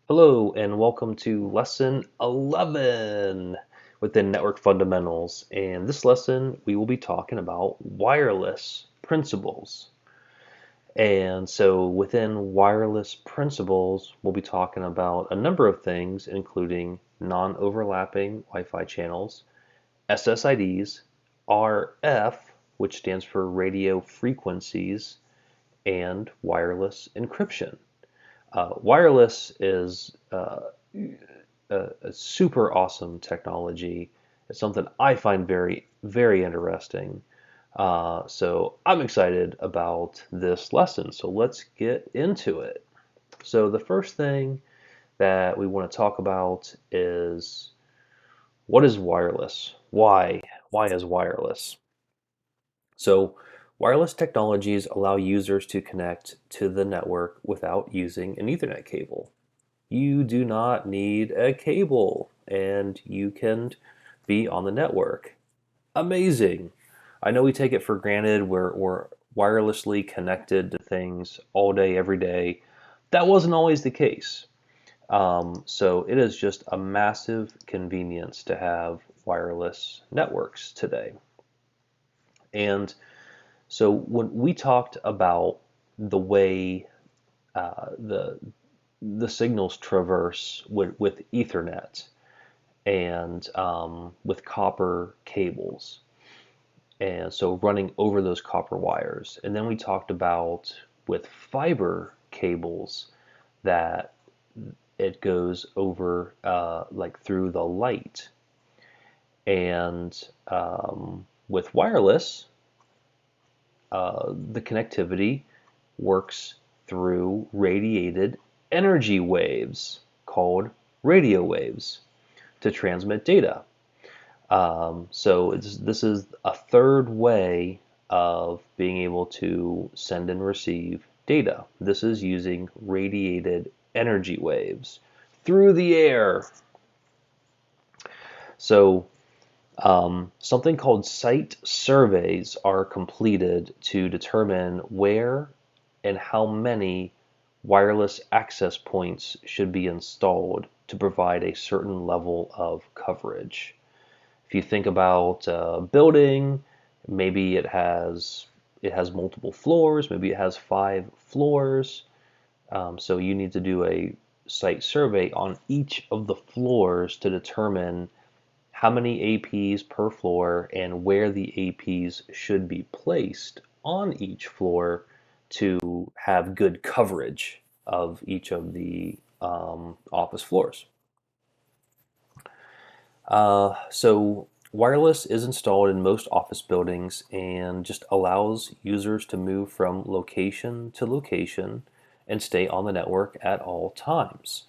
Hello and welcome to lesson 11 within Network Fundamentals. And this lesson we will be talking about wireless principles. And so within wireless principles, we'll be talking about a number of things, including non-overlapping Wi-Fi channels, SSIDs, RF, which stands for radio frequencies, and wireless encryption. Wireless is a super awesome technology. It's something I find very, very interesting. So I'm excited about this lesson. So let's get into it. So the first thing that we want to talk about is what is wireless? Why? Why is wireless? So wireless technologies allow users to connect to the network without using an Ethernet cable. You do not need a cable and you can be on the network. Amazing. I know we take it for granted. We're wirelessly connected to things all day, every day. That wasn't always the case. So it is just a massive convenience to have wireless networks today. And so when we talked about the way the signals traverse with Ethernet and with copper cables, and so running over those copper wires. And then we talked about with fiber cables that it goes over like through the light. And with wireless, the connectivity works through radiated energy waves called radio waves to transmit data. So this is a third way of being able to send and receive data. This is using radiated energy waves through the air. So something called site surveys are completed to determine where and how many wireless access points should be installed to provide a certain level of coverage. If you think about a building, maybe it has multiple floors, maybe it has 5 floors. So you need to do a site survey on each of the floors to determine how many APs per floor and where the APs should be placed on each floor to have good coverage of each of the office floors. So wireless is installed in most office buildings and just allows users to move from location to location and stay on the network at all times.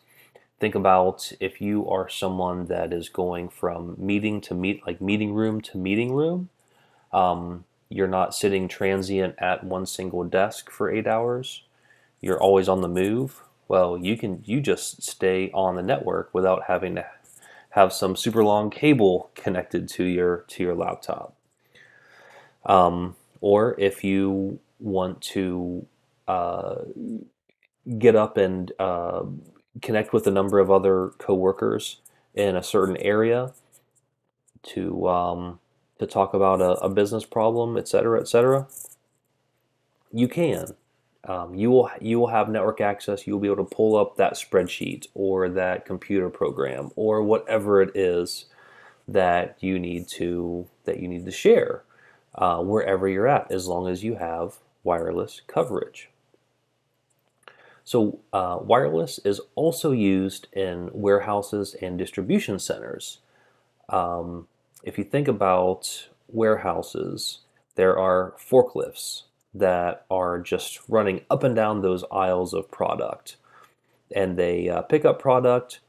Think about if you are someone that is going from meeting to like meeting room to meeting room. You're not sitting transient at one single desk for 8 hours. You're always on the move. Well, you just stay on the network without having to have some super long cable connected to your laptop. Or if you want to get up and connect with a number of other coworkers in a certain area to talk about a business problem, et cetera, you can. You will have network access. You'll be able to pull up that spreadsheet or that computer program or whatever it is that you need to share wherever you're at, as long as you have wireless coverage. So wireless is also used in warehouses and distribution centers. If you think about warehouses, there are forklifts that are just running up and down those aisles of product, and they pick up product.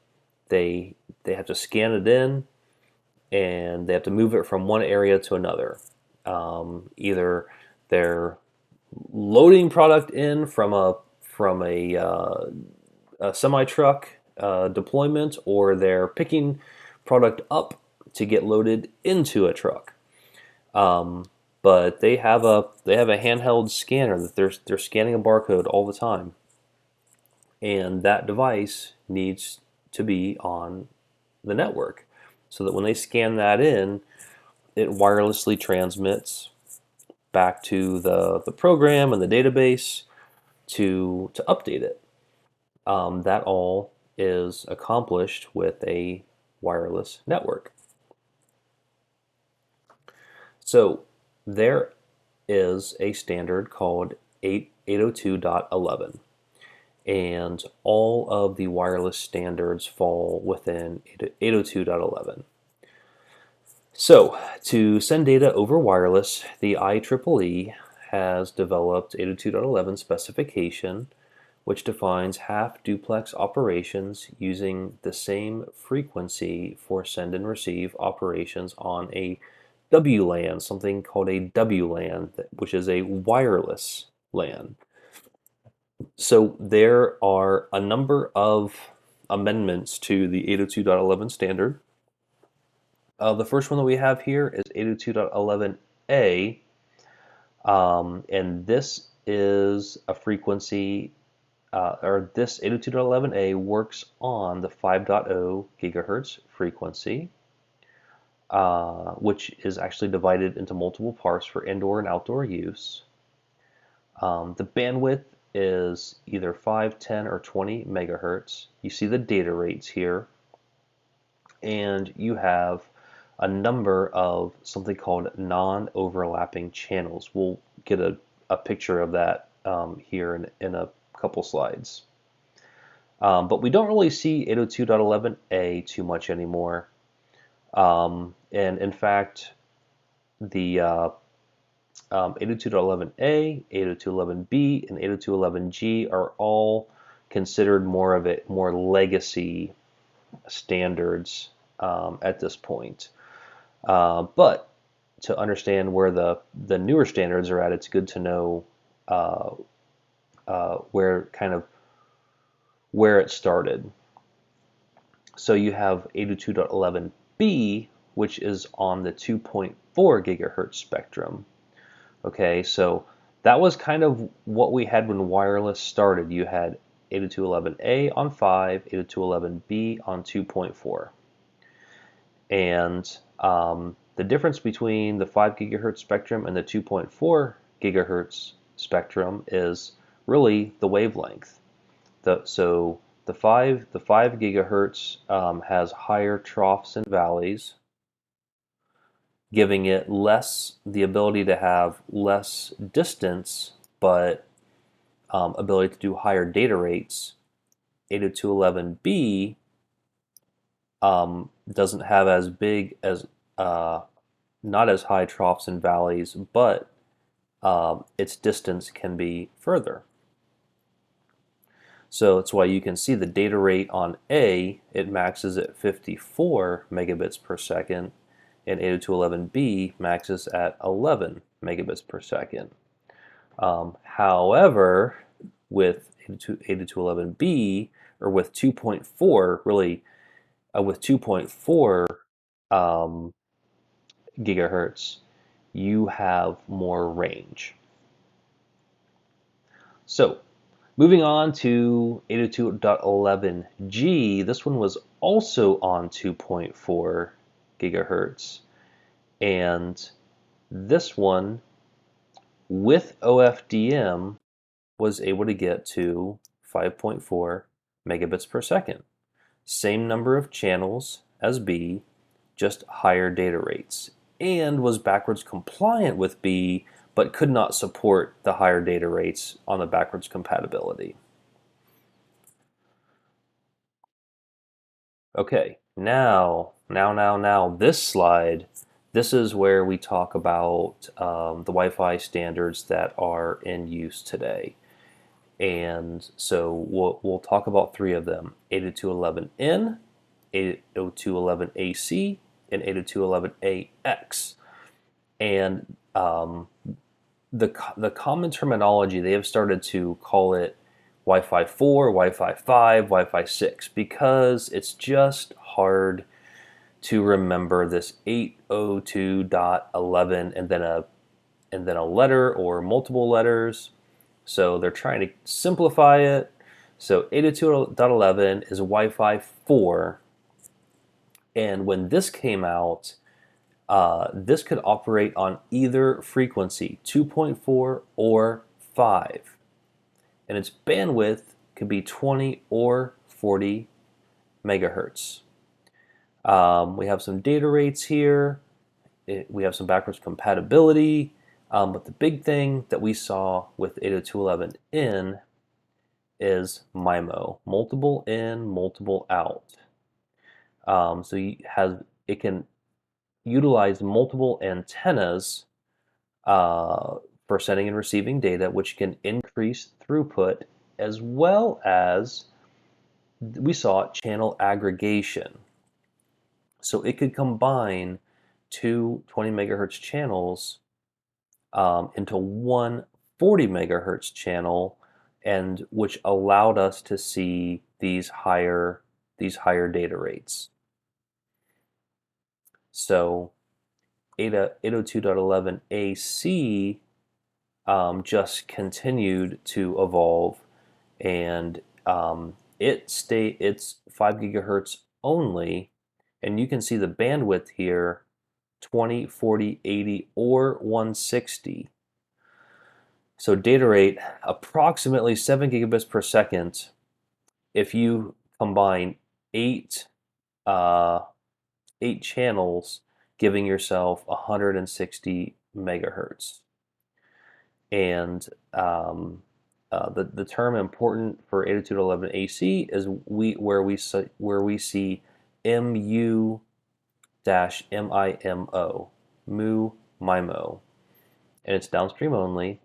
They have to scan it in, and they have to move it from one area to another. Either they're loading product in from a semi truck deployment, or they're picking product up to get loaded into a truck. But they have a handheld scanner that they're scanning a barcode all the time. and that device needs to be on the network so that when they scan that in, it wirelessly transmits back to the program and the database to update it. That all is accomplished with a wireless network. So there is a standard called 802.11, and all of the wireless standards fall within 802.11. So to send data over wireless, the IEEE has developed 802.11 specification, which defines half duplex operations using the same frequency for send and receive operations on a WLAN, something called a WLAN, which is a wireless LAN. So there are a number of amendments to the 802.11 standard. The first one that we have here is 802.11a, and this is a frequency, or this 802.11a works on the 5.0 gigahertz frequency, which is actually divided into multiple parts for indoor and outdoor use. The bandwidth is either 5, 10, or 20 megahertz. You see the data rates here, and you have a number of something called non-overlapping channels. We'll get a picture of that here in a couple slides. But we don't really see 802.11a too much anymore. And in fact, the 802.11a, 802.11b, and 802.11g are all considered more legacy standards at this point. But to understand where the newer standards are at, it's good to know where it started. So you have 802.11b, which is on the 2.4 gigahertz spectrum. Okay, so that was kind of what we had when wireless started. You had 802.11a on 5, 802.11b on 2.4. And the difference between the 5 gigahertz spectrum and the 2.4 gigahertz spectrum is really the wavelength. So the 5 gigahertz has higher troughs and valleys, giving it the ability to have less distance, but ability to do higher data rates. 802.11b doesn't have as big as not as high troughs and valleys, but its distance can be further. So that's why you can see the data rate on A, it maxes at 54 megabits per second, and 802.11b maxes at 11 megabits per second. However, with 802.11b, or with 2.4, really, with 2.4 gigahertz, you have more range. So, moving on to 802.11g, this one was also on 2.4 gigahertz, and this one, with OFDM, was able to get to 5.4 megabits per second. Same number of channels as B, just higher data rates, and was backwards compliant with B, but could not support the higher data rates on the backwards compatibility. Okay, now, this slide, this is where we talk about the Wi-Fi standards that are in use today. And so we'll talk about 3 of them: 802.11n, 802.11ac, and 802.11ax. And the common terminology, they have started to call it Wi-Fi 4, Wi-Fi 5, Wi-Fi 6, because it's just hard to remember this 802.11 and then a letter or multiple letters. So they're trying to simplify it, So 802.11 is Wi-Fi 4, and when this came out, this could operate on either frequency, 2.4 or 5, and its bandwidth could be 20 or 40 megahertz. We have some data rates here. We have some backwards compatibility, but the big thing that we saw with 802.11n is MIMO, multiple in, multiple out. So it can utilize multiple antennas for sending and receiving data, which can increase throughput, as well as we saw channel aggregation. So it could combine two 20 megahertz channels into one 40 megahertz channel, and which allowed us to see these higher data rates. So 802.11ac just continued to evolve, and it's 5 gigahertz only, and you can see the bandwidth here: 20, 40, 80, or 160. So data rate approximately 7 gigabits per second if you combine eight uh, 8 channels, giving yourself 160 megahertz. And the term important for 802.11ac is where we see MU dash MIMO, MIMO, and it's downstream only.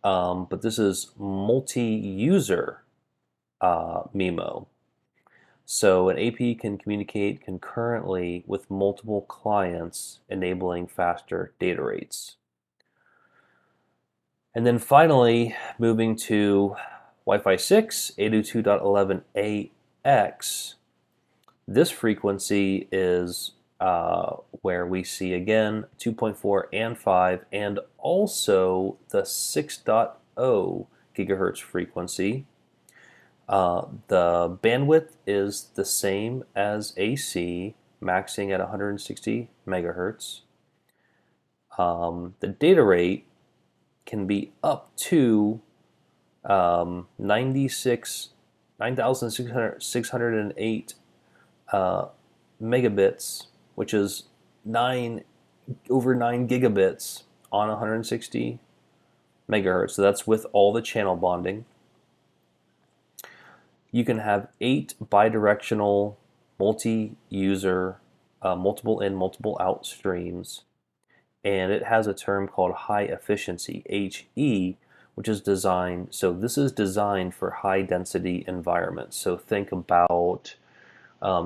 But this is multi-user MIMO. So an AP can communicate concurrently with multiple clients, enabling faster data rates. And then finally, moving to Wi-Fi 6, 802.11ax. This frequency is where we see again 2.4 and 5, and also the 6.0 gigahertz frequency. The bandwidth is the same as AC, maxing at 160 megahertz. The data rate can be up to 9,608 megabits, which is over 9 gigabits on 160 megahertz. So that's with all the channel bonding. You can have 8 bidirectional multi-user, multiple in, multiple out streams, and it has a term called high efficiency, HE, which is designed, so this is designed for high density environments. So think about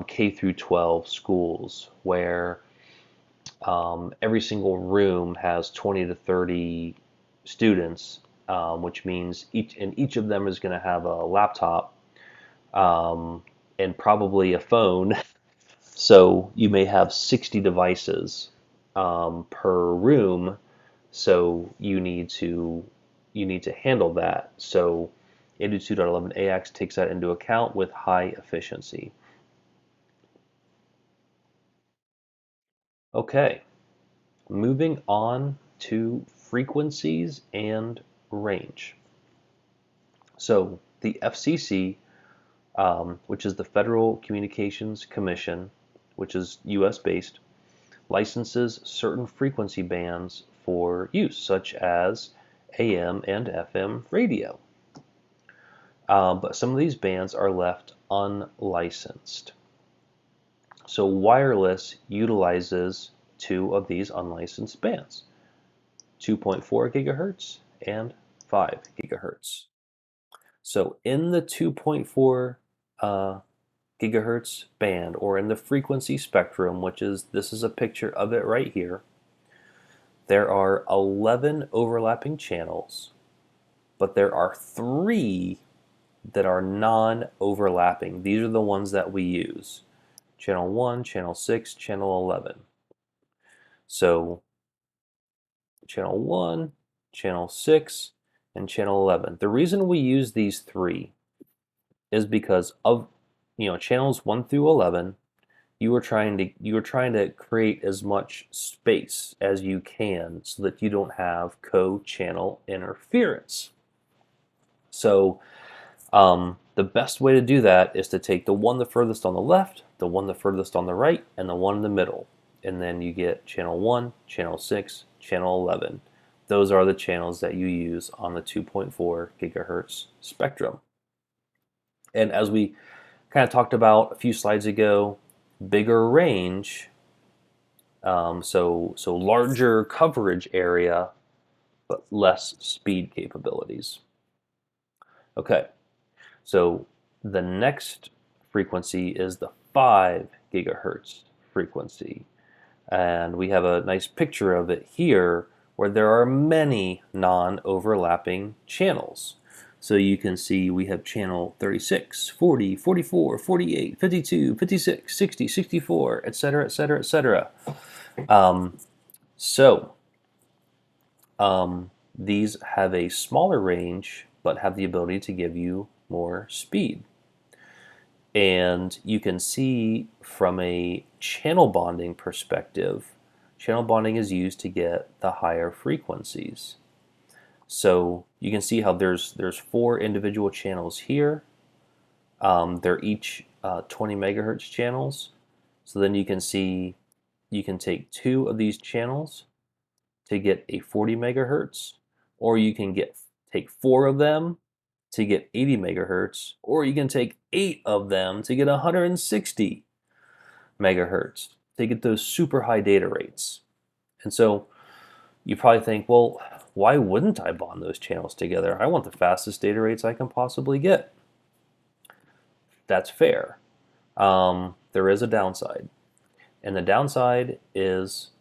K through 12 schools where every single room has 20 to 30 students, which means each of them is going to have a laptop and probably a phone. So you may have 60 devices per room. So you need to handle that. So 802.11ax takes that into account with high efficiency. Okay, moving on to frequencies and range. So the FCC, which is the Federal Communications Commission, which is US based, licenses certain frequency bands for use, such as AM and FM radio. But some of these bands are left unlicensed. So wireless utilizes 2 of these unlicensed bands, 2.4 gigahertz and 5 gigahertz. So in the 2.4 gigahertz band, or in the frequency spectrum, this is a picture of it right here, there are 11 overlapping channels, but there are 3 that are non-overlapping. These are the ones that we use: channel 1, channel 6, channel 11. So channel 1, channel 6, and channel 11. The reason we use these 3 is because of channels 1 through 11, you were trying to create as much space as you can so that you don't have co-channel interference. So the best way to do that is to take the one the furthest on the left, the one the furthest on the right, and the one in the middle. And then you get channel 1, channel 6, channel 11. Those are the channels that you use on the 2.4 gigahertz spectrum. And as we kind of talked about a few slides ago, bigger range, so larger coverage area, but less speed capabilities. Okay, so the next frequency is the 5 gigahertz frequency. And we have a nice picture of it here where there are many non-overlapping channels. So you can see we have channel 36, 40, 44, 48, 52, 56, 60, 64, etc., etc., etc. So these have a smaller range but have the ability to give you more speed. And you can see from a channel bonding perspective, channel bonding is used to get the higher frequencies. So you can see how there's 4 individual channels here. They're each 20 megahertz channels. So then you can see you can take 2 of these channels to get a 40 megahertz, or you can take 4 of them to get 80 megahertz, or you can take 8 of them to get 160 megahertz to get those super high data rates. And so you probably think, well, why wouldn't I bond those channels together? I want the fastest data rates I can possibly get. That's fair. There is a downside, and the downside is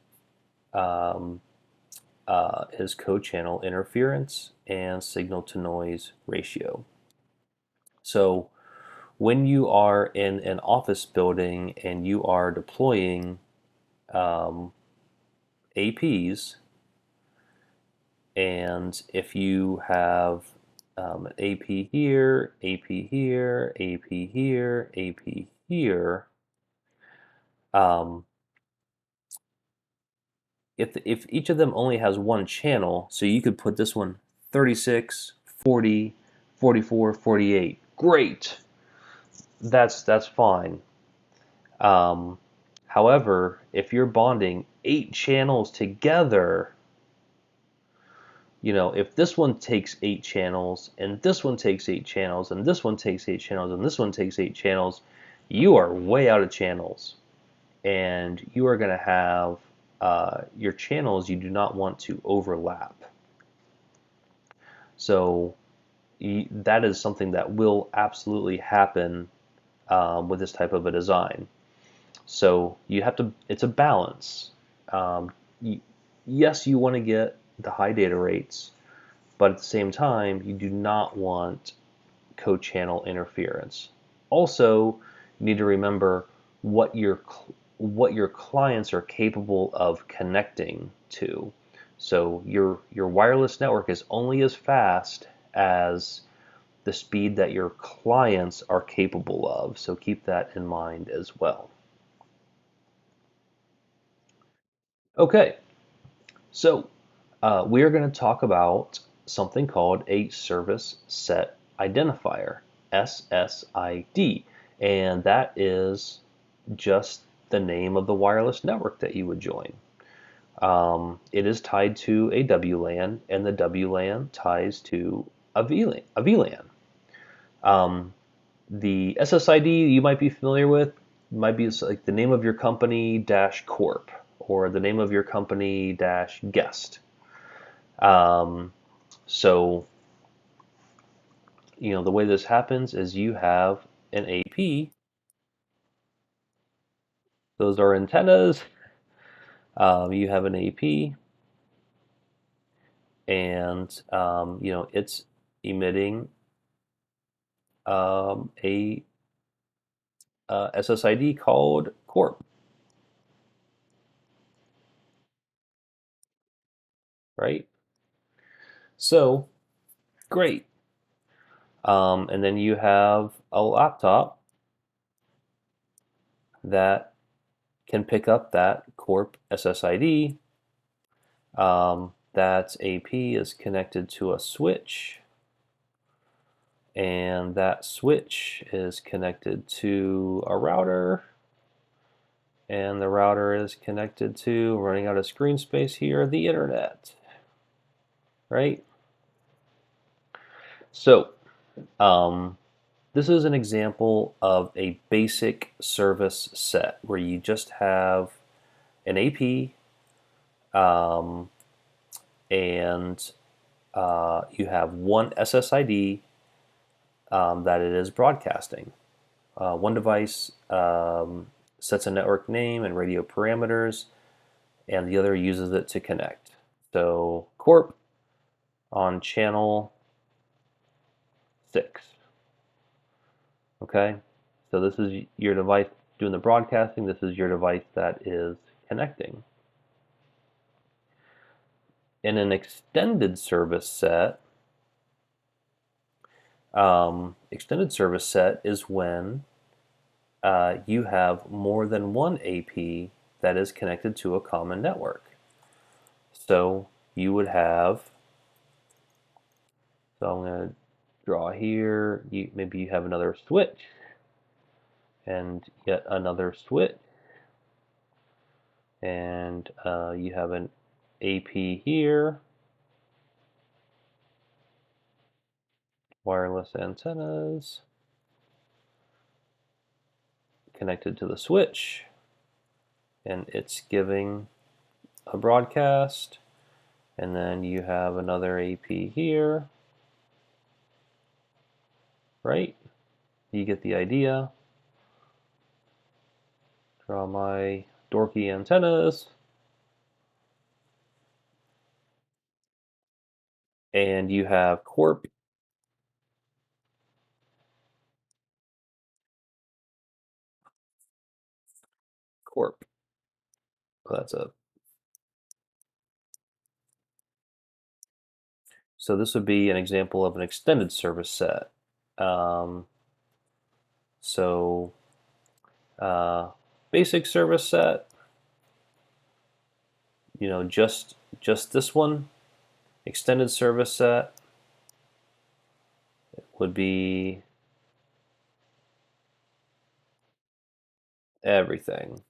co-channel interference and signal-to-noise ratio. So when you are in an office building and you are deploying APs, and if you have an AP here, AP here, AP here, AP here, if each of them only has one channel, so you could put this one 36, 40, 44, 48. Great. That's fine. However, if you're bonding 8 channels together, if this one takes 8 channels, and this one takes 8 channels, and this one takes 8 channels, and this one takes 8 channels, you are way out of channels. And you are going to have your channels you do not want to overlap. So that is something that will absolutely happen with this type of a design. So you have to, it's a balance. Yes, you want to get the high data rates, but at the same time, you do not want co-channel interference. Also, you need to remember what your clients are capable of connecting to. So your wireless network is only as fast as the speed that your clients are capable of. So keep that in mind as well. Okay, so we are going to talk about something called a service set identifier, SSID, and that is just the name of the wireless network that you would join. It is tied to a WLAN, and the WLAN ties to a VLAN. The SSID you might be familiar with might be like the name of your company dash corp, or the name of your company dash guest. So the way this happens is you have an AP. Those are antennas. You have an AP, and it's emitting a SSID called corp, right? So great. And then you have a laptop that can pick up that corp SSID. That AP is connected to a switch, and that switch is connected to a router, and the router is connected to, running out of screen space here, the internet, right? So this is an example of a basic service set where you just have an AP and you have one SSID that it is broadcasting. One device sets a network name and radio parameters, and the other uses it to connect. So corp on channel 6. Okay, so this is your device doing the broadcasting. This is your device that is connecting. In an extended service set, is when you have more than one AP that is connected to a common network. So you would have, so I'm going to draw here, maybe you have another switch and yet another switch, and you have an AP here, wireless antennas connected to the switch, and it's giving a broadcast, and then you have another AP here, right? You get the idea. Draw my dorky antennas. And you have corp. Corp. That's a. So this would be an example of an extended service set. Um, so basic service set, just this one. Extended service set would be everything.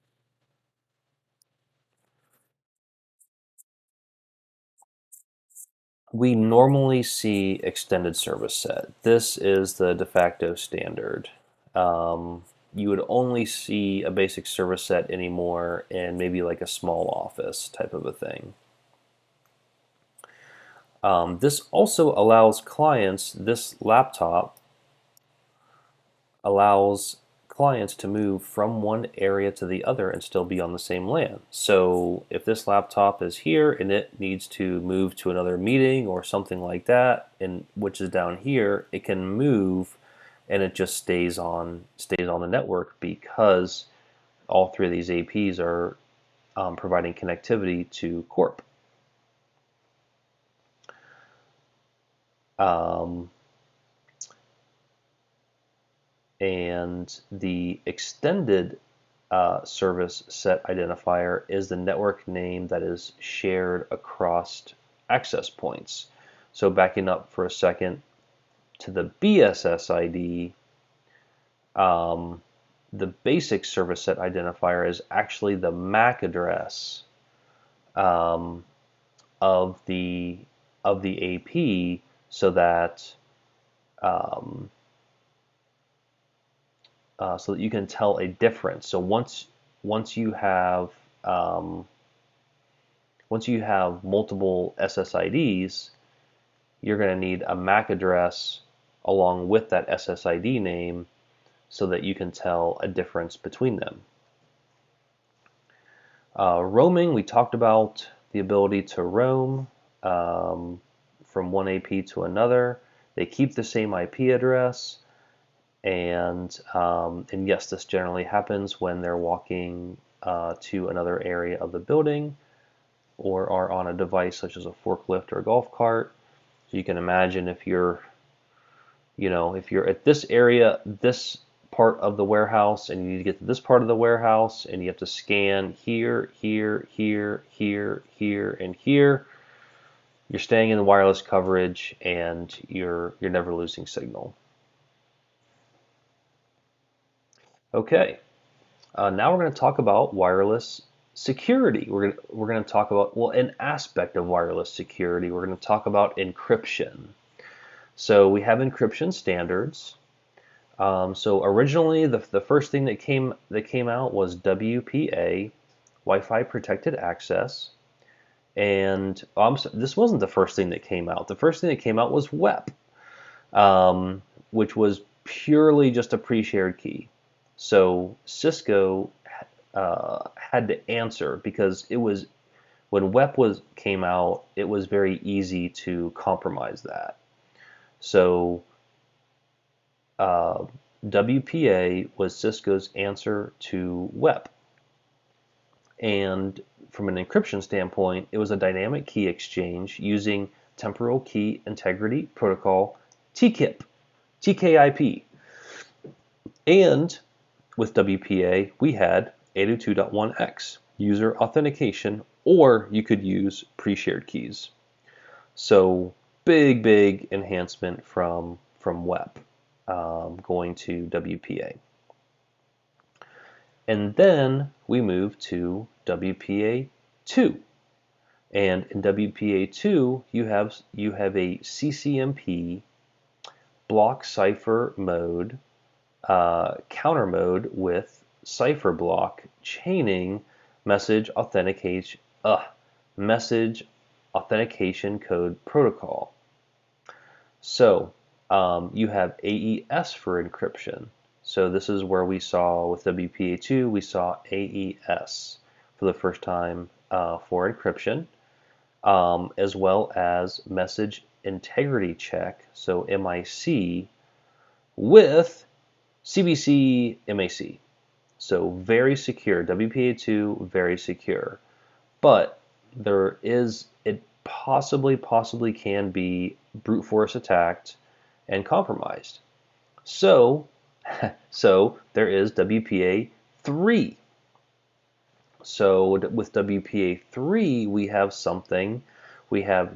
We normally see extended service set. This is the de facto standard. You would only see a basic service set anymore in maybe like a small office type of a thing. This also allows clients, this laptop allows clients to move from one area to the other and still be on the same LAN. So if this laptop is here and it needs to move to another meeting or something like that, and which is down here, it can move and it just stays on the network because all three of these APs are providing connectivity to Corp. And the extended service set identifier is the network name that is shared across access points. So backing up for a second to the BSS ID, the basic service set identifier is actually the MAC address of the AP, so that you can tell a difference. So once you have multiple SSIDs, you're going to need a MAC address along with that SSID name so that you can tell a difference between them. Roaming, we talked about the ability to roam from one AP to another. They keep the same IP address, and yes, this generally happens when they're walking to another area of the building or are on a device such as a forklift or a golf cart. So you can imagine if you're You know, if you're at this area, this part of the warehouse, and you need to get to this part of the warehouse, and you have to scan here, here, here, here, here, and here, you're staying in the wireless coverage, and you're never losing signal. Okay, now we're going to talk about wireless security. We're going to talk about, well, an aspect of wireless security. We're going to talk about encryption. So we have encryption standards. So originally, the first thing that came out was WPA, Wi-Fi Protected Access, and this wasn't the first thing that came out. The first thing that came out was WEP, which was purely just a pre-shared key. So Cisco had to answer because it was when WEP came out, it was very easy to compromise that. So WPA was Cisco's answer to WEP. And from an encryption standpoint, it was a dynamic key exchange using temporal key integrity protocol, TKIP. And with WPA, we had 802.1x, user authentication, or you could use pre-shared keys. So big enhancement from WEP going to WPA. And then we move to WPA2. And in WPA2, you have a CCMP block cipher mode, counter mode with cipher block chaining message authentication code protocol. So you have AES for encryption. So this is where we saw with WPA2, we saw AES for the first time for encryption, as well as message integrity check, so MIC, with CBC MAC. So very secure, WPA2 very secure. But it possibly can be brute force attacked and compromised. So there is WPA3. So with WPA3, we have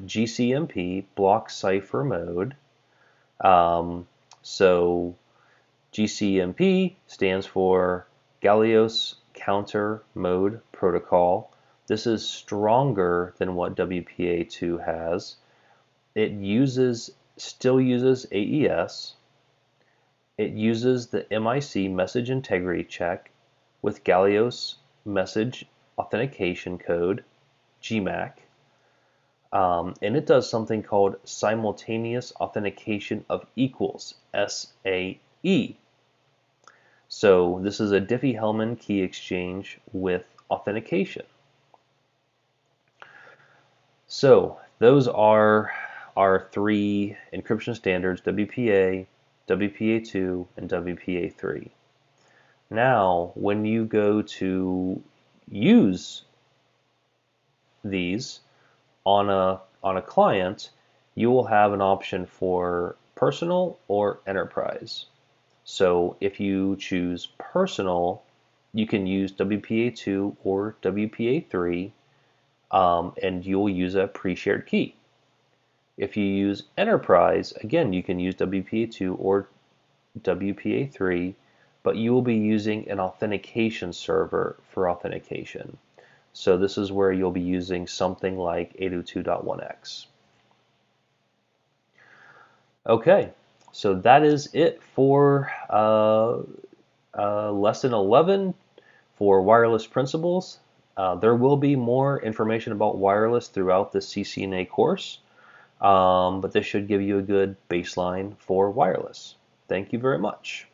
GCMP, block cipher mode. So GCMP stands for Gallios Counter Mode Protocol. This is stronger than what WPA2 has. It still uses AES. It uses the MIC, message integrity check, with Gallios message authentication code, GMAC. And it does something called simultaneous authentication of equals, SAE. So this is a Diffie-Hellman key exchange with authentication. So those are our three encryption standards: WPA, WPA2, and WPA3. Now, when you go to use these on a client, you will have an option for personal or enterprise. So if you choose personal, you can use WPA2 or WPA3, and you'll use a pre-shared key. If you use enterprise, again, you can use WPA2 or WPA3, but you will be using an authentication server for authentication. So this is where you'll be using something like 802.1x. Okay, so that is it for lesson 11 for wireless principles. There will be more information about wireless throughout the CCNA course, but this should give you a good baseline for wireless. Thank you very much.